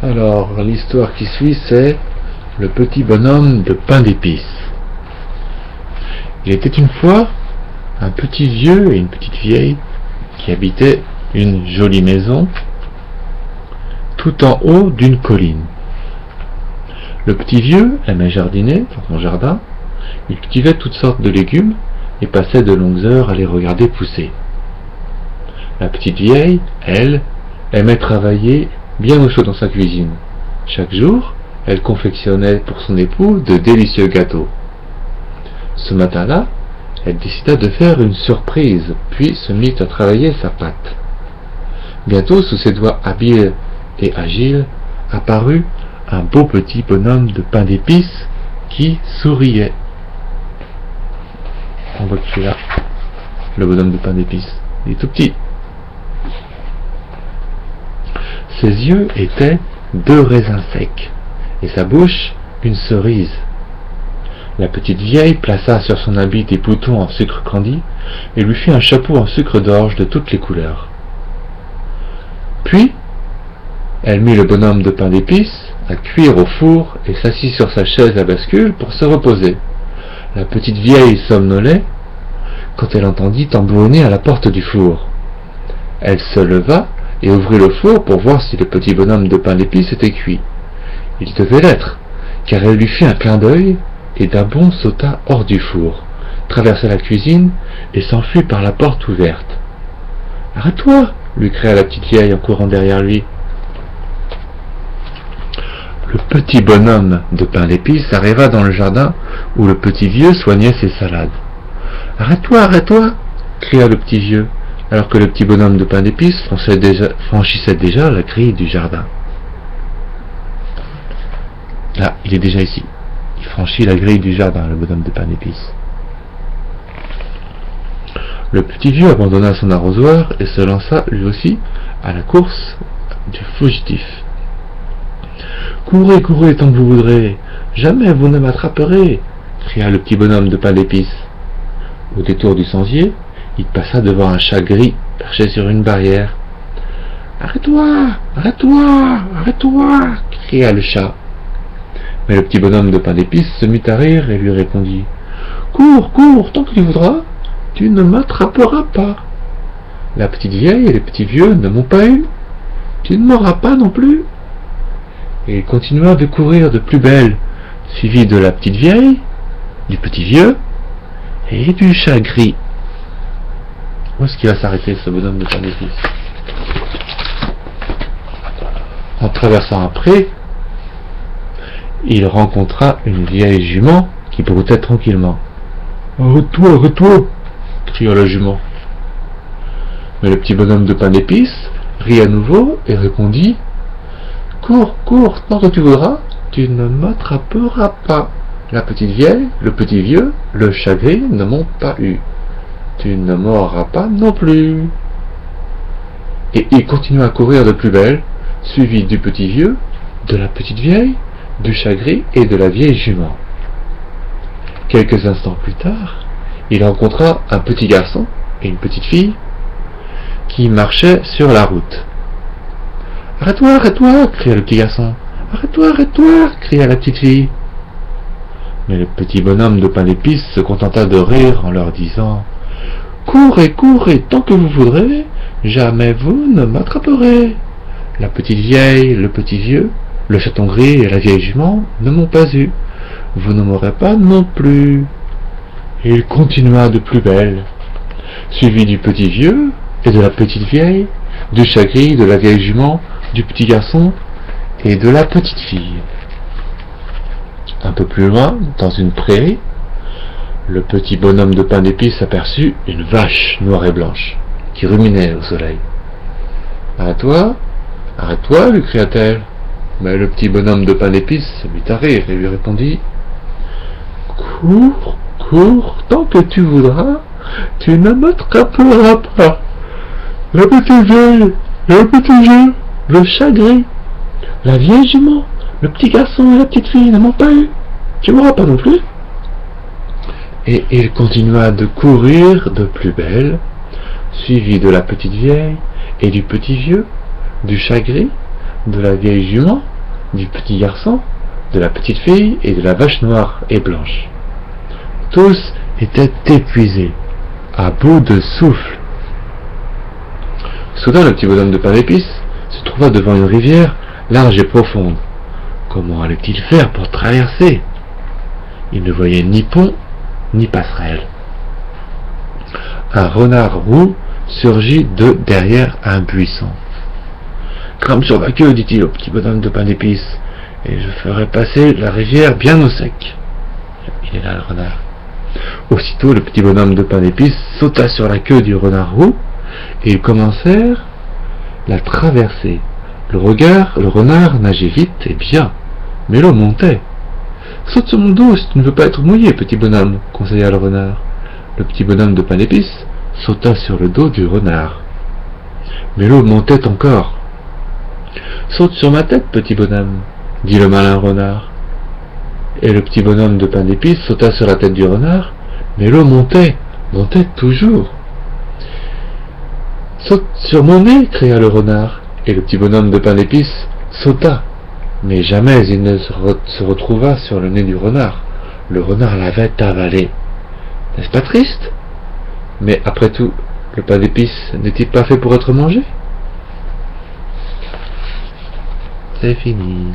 Alors, l'histoire qui suit, c'est le petit bonhomme de pain d'épices. Il était une fois un petit vieux et une petite vieille qui habitaient une jolie maison tout en haut d'une colline. Le petit vieux aimait jardiner dans son jardin. Il cultivait toutes sortes de légumes et passait de longues heures à les regarder pousser. La petite vieille, elle, aimait travailler bien au chaud dans sa cuisine. Chaque jour, elle confectionnait pour son époux de délicieux gâteaux. Ce matin-là, elle décida de faire une surprise, puis se mit à travailler sa pâte. Bientôt, sous ses doigts habiles et agiles, apparut un beau petit bonhomme de pain d'épices qui souriait. On voit que c'est là, le bonhomme de pain d'épices. Il est tout petit. Ses yeux étaient 2 raisins secs, et sa bouche une cerise. La petite vieille plaça sur son habit des boutons en sucre candi, et lui fit un chapeau en sucre d'orge de toutes les couleurs. Puis, elle mit le bonhomme de pain d'épices à cuire au four et s'assit sur sa chaise à bascule pour se reposer. La petite vieille somnolait quand elle entendit tambouriner à la porte du four. Elle se leva et ouvrit le four pour voir si le petit bonhomme de pain d'épices était cuit. Il devait l'être, car elle lui fit un clin d'œil et d'un bond sauta hors du four, traversa la cuisine et s'enfuit par la porte ouverte. « Arrête-toi » lui cria la petite vieille en courant derrière lui. Le petit bonhomme de pain d'épices arriva dans le jardin où le petit vieux soignait ses salades. « Arrête-toi, arrête-toi » cria le petit vieux, alors que le petit bonhomme de pain d'épices franchissait déjà la grille du jardin. Là, il est déjà ici. Il franchit la grille du jardin, le bonhomme de pain d'épices. Le petit vieux abandonna son arrosoir et se lança lui aussi à la course du fugitif. « Courez, courez tant que vous voudrez, jamais vous ne m'attraperez » cria le petit bonhomme de pain d'épices. Au détour du sentier, il passa devant un chat gris perché sur une barrière. « Arrête-toi, arrête-toi, arrête-toi » cria le chat. Mais le petit bonhomme de pain d'épices se mit à rire et lui répondit « Cours, cours, tant que tu voudras, tu ne m'attraperas pas. La petite vieille et les petits vieux ne m'ont pas eu, tu ne m'auras pas non plus. » Et il continua de courir de plus belle, suivi de la petite vieille, du petit vieux et du chat gris. Où est-ce qu'il va s'arrêter, ce bonhomme de pain d'épices? En traversant un pré, il rencontra une vieille jument qui broutait tranquillement. « Arrête-toi, arrête-toi » cria la jument. Mais le petit bonhomme de pain d'épices rit à nouveau et répondit « Cours, cours, tant que tu voudras, tu ne m'attraperas pas. La petite vieille, le petit vieux, le chat gris ne m'ont pas eu. Tu ne m'auras pas non plus. » Et il continua à courir de plus belle, suivi du petit vieux, de la petite vieille, du chat gris et de la vieille jument. Quelques instants plus tard, il rencontra un petit garçon et une petite fille qui marchaient sur la route. « Arrête-toi, arrête-toi » cria le petit garçon. « Arrête-toi, arrête-toi » cria la petite fille. Mais le petit bonhomme de pain d'épices se contenta de rire en leur disant « Courez, courez tant que vous voudrez, jamais vous ne m'attraperez. La petite vieille, le petit vieux, le chaton gris et la vieille jument ne m'ont pas eu, vous ne m'aurez pas non plus. » Et il continua de plus belle, suivi du petit vieux et de la petite vieille, du chat gris, de la vieille jument, du petit garçon et de la petite fille. Un peu plus loin, dans une prairie, le petit bonhomme de pain d'épices aperçut une vache noire et blanche qui ruminait au soleil. « Arrête-toi, arrête-toi » lui cria-t-elle. Mais le petit bonhomme de pain d'épices se mit à rire et lui répondit « Cours, cours, tant que tu voudras, tu ne m'attraperas pas. La petite vieille, le petit vieux, le chat gris, la vieille jument, le petit garçon et la petite fille ne m'ont pas eu, tu m'auras pas non plus. » Et il continua de courir de plus belle, suivi de la petite vieille et du petit vieux, du chat gris, de la vieille jument du petit garçon, de la petite fille et de la vache noire et blanche. Tous étaient épuisés, à bout de souffle. Soudain, le petit bonhomme de pain d'épices se trouva devant une rivière large et profonde. Comment allait-il faire pour traverser? Il ne voyait ni pont, ni passerelle. Un renard roux surgit de derrière un buisson. « Grimpe sur la queue, dit-il au petit bonhomme de pain d'épices, et je ferai passer la rivière bien au sec. » Il est là, le renard. Aussitôt, le petit bonhomme de pain d'épices sauta sur la queue du renard roux, et ils commencèrent la traversée. Le renard nageait vite et bien, mais l'eau montait. « Saute sur mon dos si tu ne veux pas être mouillé, petit bonhomme, » conseilla le renard. Le petit bonhomme de pain d'épices sauta sur le dos du renard. Mais l'eau montait encore. « Saute sur ma tête, petit bonhomme, » dit le malin renard. Et le petit bonhomme de pain d'épices sauta sur la tête du renard, mais l'eau montait toujours. « Saute sur mon nez, cria le renard. Et le petit bonhomme de pain d'épices sauta, mais jamais il ne se retrouva sur le nez du renard. Le renard l'avait avalé. N'est-ce pas triste? Mais après tout, le pain d'épices n'est-il pas fait pour être mangé? C'est fini.